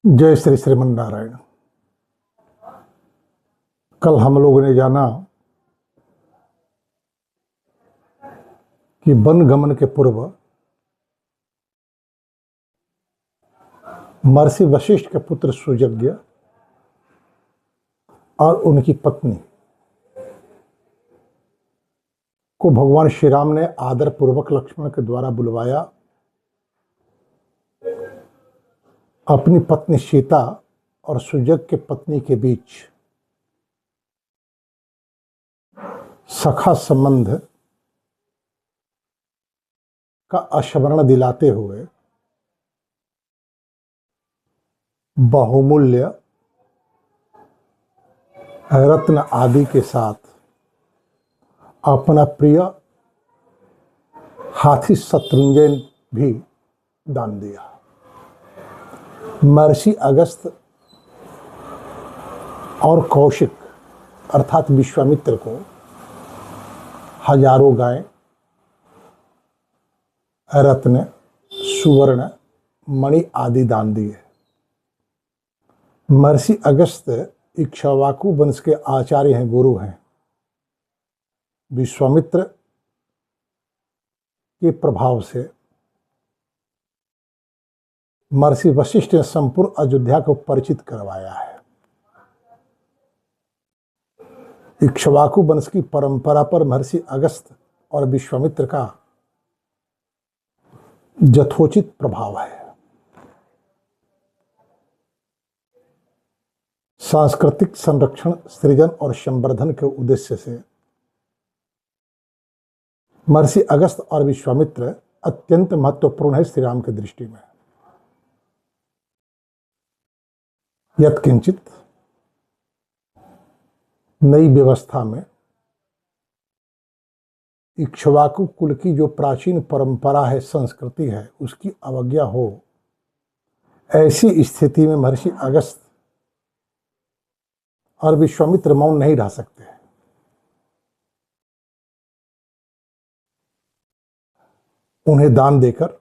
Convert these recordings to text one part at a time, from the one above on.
जय श्री श्रीमन नारायण। कल हम लोगों ने जाना कि वन गमन के पूर्व महर्षि वशिष्ठ के पुत्र सुयज्ञ और उनकी पत्नी को भगवान श्री राम ने आदर पूर्वक लक्ष्मण के द्वारा बुलवाया। अपनी पत्नी सीता और सुयज्ञ के पत्नी के बीच सखा संबंध का स्मरण दिलाते हुए बहुमूल्य रत्न आदि के साथ अपना प्रिय हाथी शत्रुंजय भी दान दिया। महर्षि अगस्त्य और कौशिक अर्थात विश्वामित्र को हजारों गाय, रत्न, सुवर्ण, मणि आदि दान दिए। महर्षि अगस्त्य इक्ष्वाकु वंश के आचार्य हैं, गुरु हैं। विश्वामित्र के प्रभाव से महर्षि वशिष्ठ ने संपूर्ण अयोध्या को परिचित करवाया है। इक्ष्वाकु वंश की परंपरा पर महर्षि अगस्त्य और विश्वामित्र का यथोचित प्रभाव है। सांस्कृतिक संरक्षण, सृजन और संवर्धन के उद्देश्य से महर्षि अगस्त्य और विश्वामित्र अत्यंत महत्वपूर्ण है श्री राम की दृष्टि में। यत्किंचित नई व्यवस्था में इक्ष्वाकु कुल की जो प्राचीन परंपरा है, संस्कृति है, उसकी अवज्ञा हो, ऐसी स्थिति में महर्षि अगस्त्य और विश्वामित्र मौन नहीं रह सकते। उन्हें दान देकर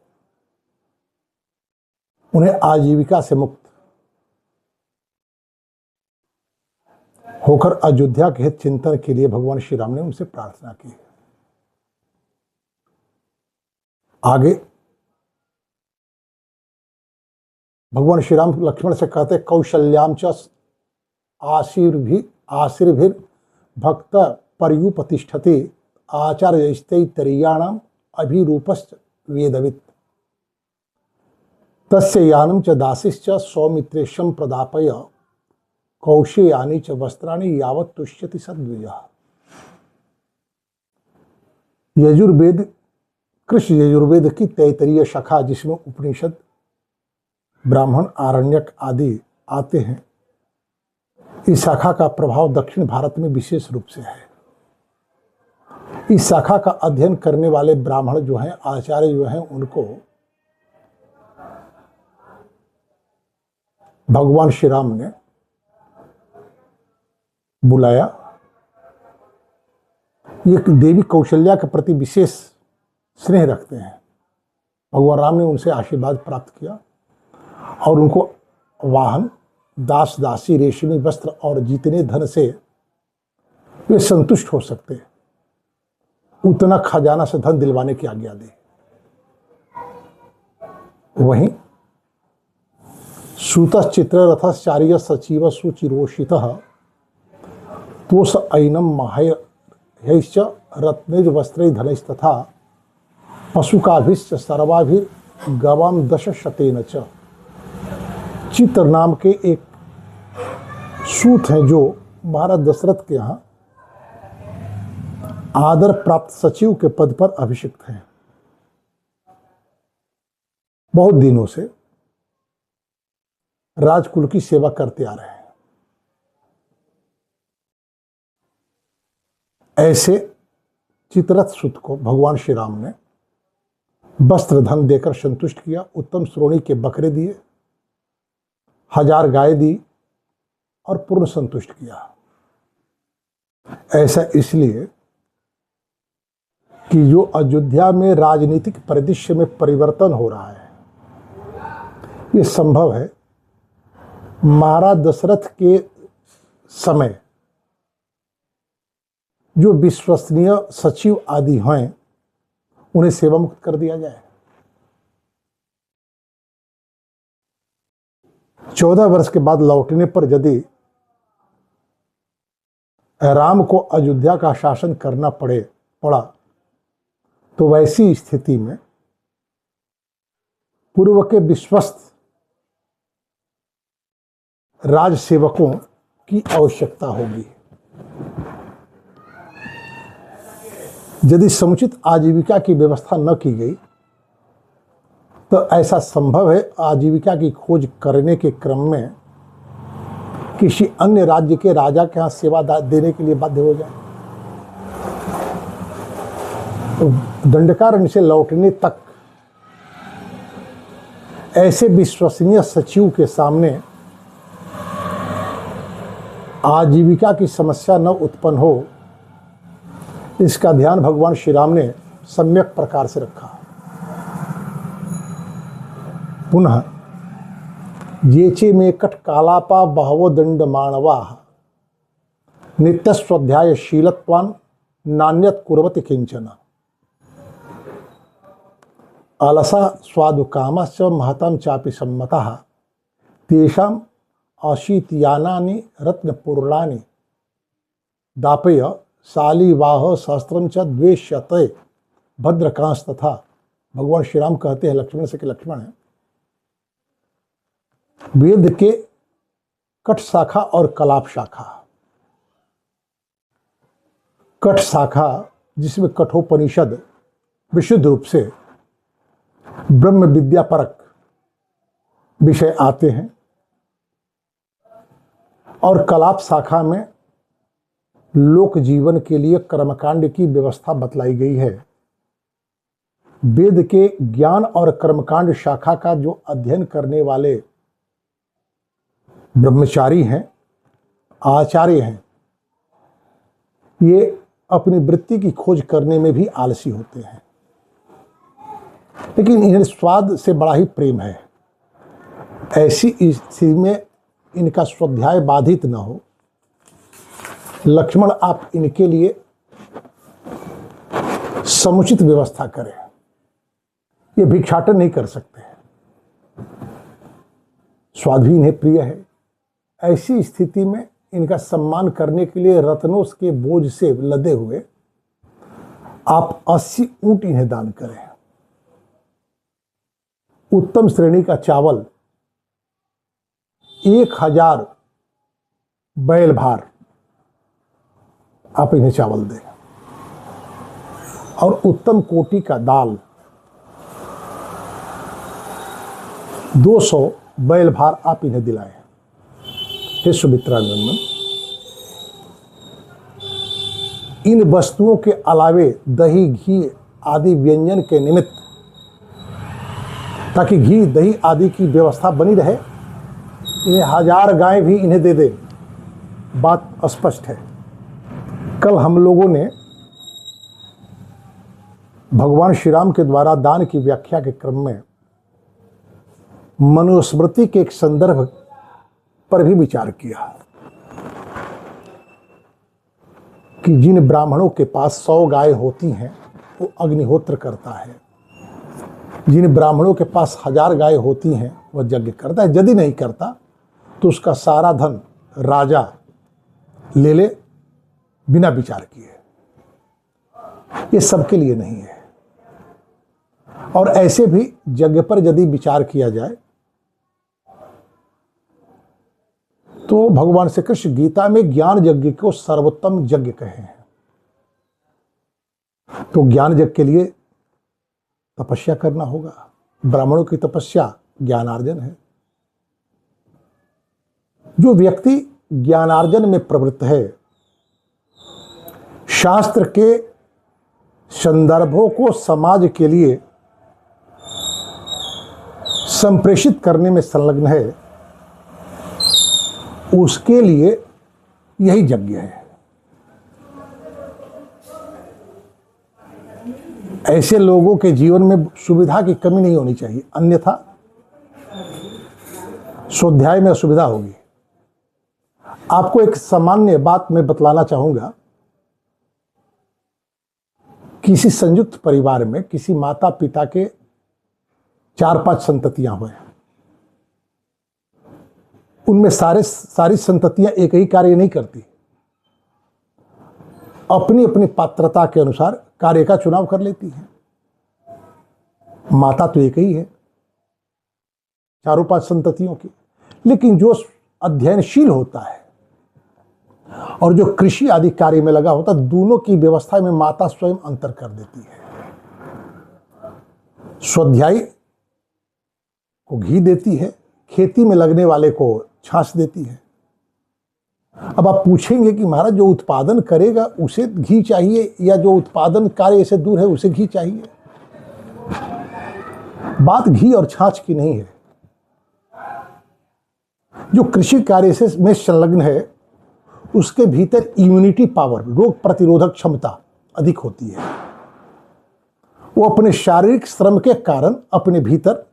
उन्हें आजीविका से मुक्त होकर अयोध्या के हित चिंतन के लिए भगवान श्री राम ने उनसे प्रार्थना की। आगे भगवान श्री राम लक्ष्मण से कहते, कौशल्याम च आशीर्भिर भक्त पर्युपतिष्ठते आचार्यस्तैतरीयाणाम अभिरूपश्च वेदवित् तस्य यानम च दासिश्च सौमित्रेशम प्रदापय कौशेयानि च वस्त्राणि यावत् तुष्यति सद्विजः। यजुर्वेद, कृष्ण यजुर्वेद की तैतरीय शाखा, जिसमें उपनिषद, ब्राह्मण, आरण्यक आदि आते हैं, इस शाखा का प्रभाव दक्षिण भारत में विशेष रूप से है। इस शाखा का अध्ययन करने वाले ब्राह्मण जो हैं, आचार्य जो हैं, उनको भगवान श्री राम ने बुलाया। ये देवी कौशल्या के प्रति विशेष स्नेह रखते हैं। भगवान राम ने उनसे आशीर्वाद प्राप्त किया और उनको वाहन, दास दासी, रेशमी वस्त्र और जितने धन से वे संतुष्ट हो सकते उतना खजाना से धन दिलवाने की आज्ञा दी। वहीं सूतश्चित्र रथश्चार्य सचिव सुचिरोषितः तोष ऐनम माह्यश्च रत्नैर्वस्त्रैः धनैस्तथा पशुकाभिश्च सर्वाभिर् गवाम दशशतेन च। चित्र नाम के एक सूत हैं जो महाराज दशरथ के यहाँ आदर प्राप्त सचिव के पद पर अभिषिक्त हैं। बहुत दिनों से राजकुल की सेवा करते आ रहे हैं। ऐसे चित्ररथ सूत को भगवान श्री राम ने वस्त्र धन देकर संतुष्ट किया। उत्तम श्रोणी के बकरे दिए, 1000 गाय दी और पूर्ण संतुष्ट किया। ऐसा इसलिए कि जो अयोध्या में राजनीतिक परिदृश्य में परिवर्तन हो रहा है, ये संभव है महाराज दशरथ के समय जो विश्वसनीय सचिव आदि हैं उन्हें सेवा मुक्त कर दिया जाए। 14 वर्ष के बाद लौटने पर यदि राम को अयोध्या का शासन करना पड़ा तो वैसी स्थिति में पूर्व के विश्वस्त राजसेवकों की आवश्यकता होगी। यदि समुचित आजीविका की व्यवस्था न की गई तो ऐसा संभव है आजीविका की खोज करने के क्रम में किसी अन्य राज्य के राजा के यहाँ सेवा देने के लिए बाध्य हो जाए। तो दंडकारण्य से लौटने तक ऐसे विश्वसनीय सचिव के सामने आजीविका की समस्या न उत्पन्न हो, इसका ध्यान भगवान श्री राम ने सम्यक प्रकार से रखा। पुनः येचे में कट कालापा बहवो दंड मानवा नित्य स्वाध्याय शीलत्वान नान्यत कुर्वति किंचन अलसा स्वादु कामश्च महतां चापि सम्मतः तेषां अशीतयानानि रत्नपूर्णानि दापय शालीवाह सहस्त्रम च द्वेष्यते भद्रकांश तथा। भगवान श्री राम कहते हैं लक्ष्मण से कि लक्ष्मण है, वेद के कट शाखा और कलाप शाखा। कट शाखा जिसमें कठोपनिषद विशुद्ध रूप से ब्रह्म विद्या परक विषय आते हैं और कलाप शाखा में लोक जीवन के लिए कर्मकांड की व्यवस्था बतलाई गई है। वेद के ज्ञान और कर्मकांड शाखा का जो अध्ययन करने वाले ब्रह्मचारी हैं, आचार्य हैं, ये अपनी वृत्ति की खोज करने में भी आलसी होते हैं, लेकिन इन्हें स्वाद से बड़ा ही प्रेम है। ऐसी स्थिति में इनका स्वाध्याय बाधित न हो, लक्ष्मण आप इनके लिए समुचित व्यवस्था करें। ये भिक्षाटन नहीं कर सकते, स्वाद भी इन्हें प्रिय है। ऐसी स्थिति में इनका सम्मान करने के लिए रत्नों के बोझ से लदे हुए आप 80 ऊंट इन्हें दान करें। उत्तम श्रेणी का चावल 1000 बैल भार आप इन्हें चावल दें और उत्तम कोटि का दाल 200 बैल भार आप इन्हें दिलाएं। हे सुमित्रा नंदन, इन वस्तुओं के अलावे दही घी आदि व्यंजन के निमित्त, ताकि घी दही आदि की व्यवस्था बनी रहे, इन्हें 1000 गाय भी इन्हें दे दे। बात स्पष्ट है। कल हम लोगों ने भगवान श्री राम के द्वारा दान की व्याख्या के क्रम में मनुस्मृति के एक संदर्भ पर भी विचार किया कि जिन ब्राह्मणों के पास 100 गाय होती हैं वो अग्निहोत्र करता है, जिन ब्राह्मणों के पास 1000 गाय होती हैं वह यज्ञ करता है। यदि नहीं करता तो उसका सारा धन राजा ले ले बिना विचार किए। ये सबके लिए नहीं है। और ऐसे भी यज्ञ पर यदि विचार किया जाए तो भगवान श्री कृष्ण गीता में ज्ञान यज्ञ को सर्वोत्तम यज्ञ कहे हैं। तो ज्ञान यज्ञ के लिए तपस्या करना होगा। ब्राह्मणों की तपस्या ज्ञानार्जन है। जो व्यक्ति ज्ञानार्जन में प्रवृत्त है, शास्त्र के संदर्भों को समाज के लिए संप्रेषित करने में संलग्न है, उसके लिए यही यज्ञ है। ऐसे लोगों के जीवन में सुविधा की कमी नहीं होनी चाहिए, अन्यथा स्वाध्याय में असुविधा होगी। आपको एक सामान्य बात मैं बतलाना चाहूंगा। किसी संयुक्त परिवार में किसी माता पिता के 4-5 संततियां हुए, उनमें सारी संततियां एक ही कार्य नहीं करती, अपनी अपनी पात्रता के अनुसार कार्य का चुनाव कर लेती है। माता तो एक ही है 4-5 संततियों की, लेकिन जो अध्ययनशील होता है और जो कृषि आदि कार्य में लगा होता है, दोनों की व्यवस्था में माता स्वयं अंतर कर देती है। स्वाध्यायी को घी देती है, खेती में लगने वाले को छाछ देती है। अब आप पूछेंगे कि महाराज जो उत्पादन करेगा उसे घी चाहिए या जो उत्पादन कार्य से दूर है उसे घी चाहिए? बात घी और छाछ की नहीं है। जो कृषि कार्य से में संलग्न है उसके भीतर इम्यूनिटी पावर, रोग प्रतिरोधक क्षमता अधिक होती है। वो अपने शारीरिक श्रम के कारण अपने भीतर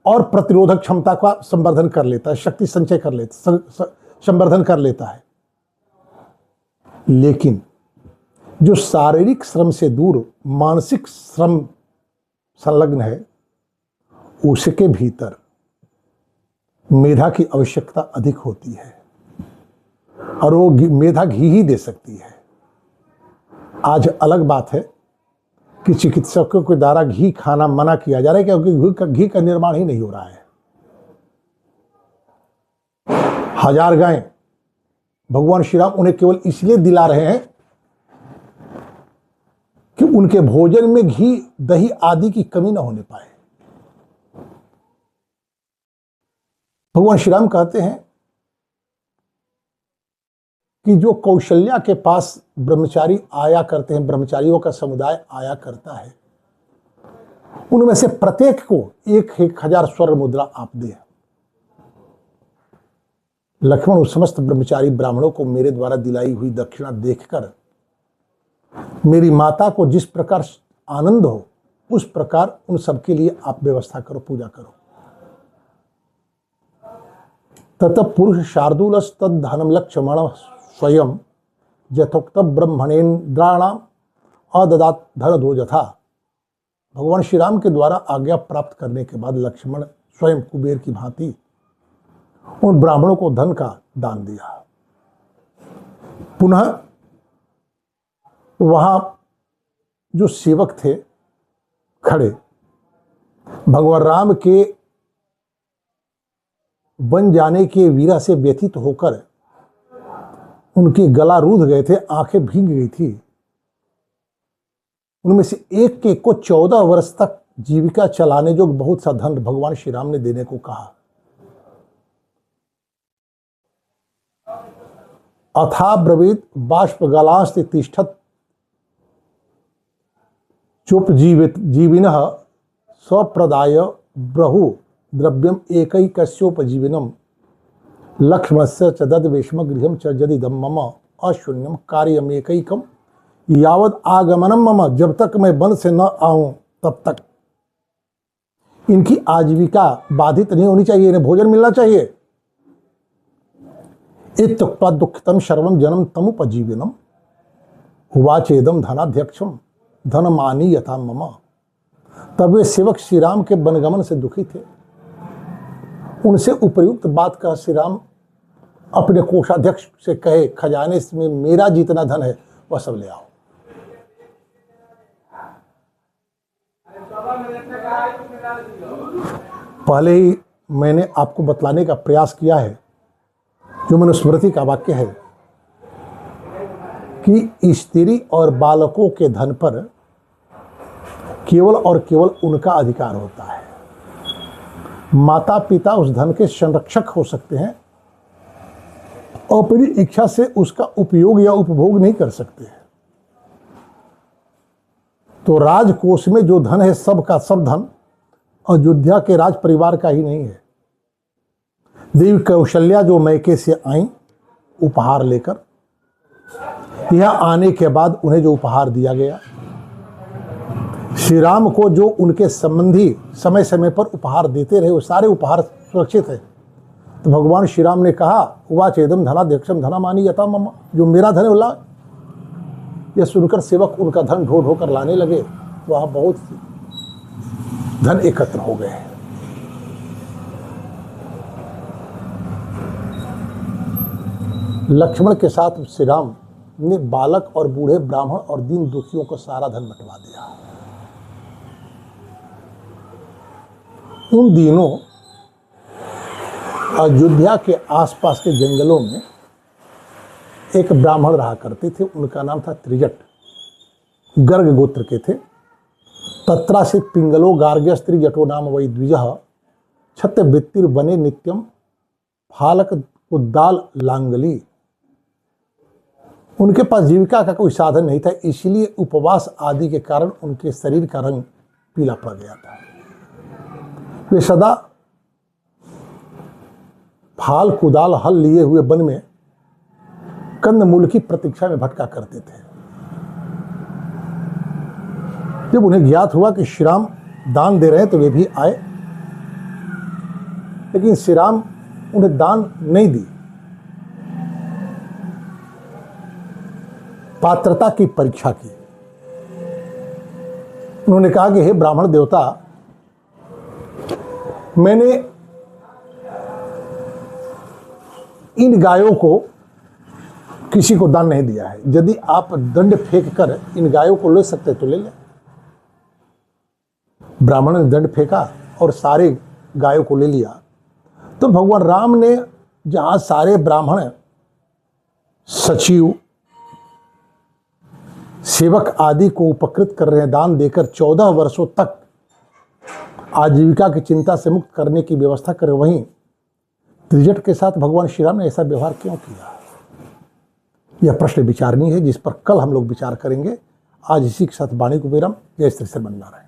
और प्रतिरोधक क्षमता का संवर्धन कर लेता है, शक्ति संचय कर लेता, संवर्धन कर लेता है। लेकिन जो शारीरिक श्रम से दूर मानसिक श्रम संलग्न है, उसके भीतर मेधा की आवश्यकता अधिक होती है और वो मेधा घी ही दे सकती है। आज अलग बात है कि चिकित्सकों के द्वारा घी खाना मना किया जा रहा है क्योंकि घी का निर्माण ही नहीं हो रहा है। 1000 गायें भगवान श्री राम उन्हें केवल इसलिए दिला रहे हैं कि उनके भोजन में घी दही आदि की कमी न होने पाए। भगवान श्री राम कहते हैं कि जो कौशल्या के पास ब्रह्मचारी आया करते हैं, ब्रह्मचारियों का समुदाय आया करता है, उनमें से प्रत्येक को 1000 स्वर्ण मुद्रा आप दे। लक्ष्मण उस समस्त ब्रह्मचारी ब्राह्मणों को मेरे द्वारा दिलाई हुई दक्षिणा देखकर मेरी माता को जिस प्रकार आनंद हो उस प्रकार उन सबके लिए आप व्यवस्था करो, पूजा करो। ततः पुरुष शार्दूलस्तद धनम लक्ष्मण स्वयं यथोक्त ब्रह्मणेन्द्राणाम अददात धन दो यथा। भगवान श्री राम के द्वारा आज्ञा प्राप्त करने के बाद लक्ष्मण स्वयं कुबेर की भांति उन ब्राह्मणों को धन का दान दिया। पुनः वहां जो सेवक थे खड़े, भगवान राम के बन जाने के वीरा से व्यथित होकर उनके गला रूंध गए थे, आंखें भीग गई थी। उनमें से एक के को 14 वर्ष तक जीविका चलाने जो बहुत सा धन भगवान श्री राम ने देने को कहा। अथा ब्रवीत बाष्प गलांस्ते तिष्ठत चुप जीविनः स्वप्रदाय ब्रहु द्रव्यम एकैकस्योपजीविनम लक्ष्मणस्य च ददवेश्म गृहम च यदिदम मम अशून्यम कार्यमेकैकम यावद आगमनम मम। जब तक मैं वन से न आऊं तब तक इनकी आजीविका बाधित नहीं होनी चाहिए, इन्हें भोजन मिलना चाहिए। इत्युक्त्वा दुःखितं सर्वं जनं तमुपजीविनम् उवाचेदं धनाध्यक्षम धनमानी यथा मम। तब वे सेवक श्री राम के वनगमन से दुखी थे। उनसे उपयुक्त बात का श्री राम अपने कोषाध्यक्ष से कहे, खजाने में मेरा जितना धन है वह सब ले आओ। पहले ही मैंने आपको बतलाने का प्रयास किया है, जो मनुस्मृति का वाक्य है कि स्त्री और बालकों के धन पर केवल और केवल उनका अधिकार होता है। माता पिता उस धन के संरक्षक हो सकते हैं और अपनी इच्छा से उसका उपयोग या उपभोग नहीं कर सकते। तो राजकोष में जो धन है सब का सब धन अयोध्या के राज परिवार का ही नहीं है। देवी कौशल्या जो मैके से आई उपहार लेकर, यह आने के बाद उन्हें जो उपहार दिया गया, श्री राम को जो उनके संबंधी समय समय पर उपहार देते रहे, वो सारे उपहार सुरक्षित है, तो भगवान श्री राम ने कहा, उवाच एदम धनाध्यक्षम धनमानी यथा मम, जो मेरा धन है ला। यह सुनकर सेवक उनका धन ढो ढो कर लाने लगे। वह बहुत धन एकत्र हो गए। लक्ष्मण के साथ श्री राम ने बालक और बूढ़े, ब्राह्मण और दीन दुखियों को सारा धन बंटवा दिया। उन दिनों अयोध्या के आसपास के जंगलों में एक ब्राह्मण रहा करते थे। उनका नाम था त्रिजट, गर्ग गोत्र के थे। तत्रा से पिंगलो गार्ग्य त्रिजटो नाम वै द्विजः छत्र वृत्तिर बने नित्यम फालक उद्दाल लांगली। उनके पास जीविका का कोई साधन नहीं था, इसलिए उपवास आदि के कारण उनके शरीर का रंग पीला पड़ गया था। वे सदा फाल कुदाल हल लिए हुए वन में कंदमूल की प्रतीक्षा में भटका करते थे। जब उन्हें ज्ञात हुआ कि श्री राम दान दे रहे हैं तो वे भी आए, लेकिन श्री राम उन्हें दान नहीं दी। पात्रता की परीक्षा की। उन्होंने कहा कि हे ब्राह्मण देवता, मैंने इन गायों को किसी को दान नहीं दिया है। यदि आप दंड फेंक कर इन गायों को ले सकते तो ले लें। ब्राह्मण ने दंड फेंका और सारे गायों को ले लिया। तो भगवान राम ने जहां सारे ब्राह्मण, सचिव, सेवक आदि को उपकृत कर रहे हैं, दान देकर 14 वर्षों तक आजीविका की चिंता से मुक्त करने की व्यवस्था कर, वहीं त्रिजट के साथ भगवान श्री राम ने ऐसा व्यवहार क्यों किया? यह प्रश्न विचारणीय है, जिस पर कल हम लोग विचार करेंगे। आज इसी के साथ वाणी को विराम। जय श्री श्रीमन्नारायण।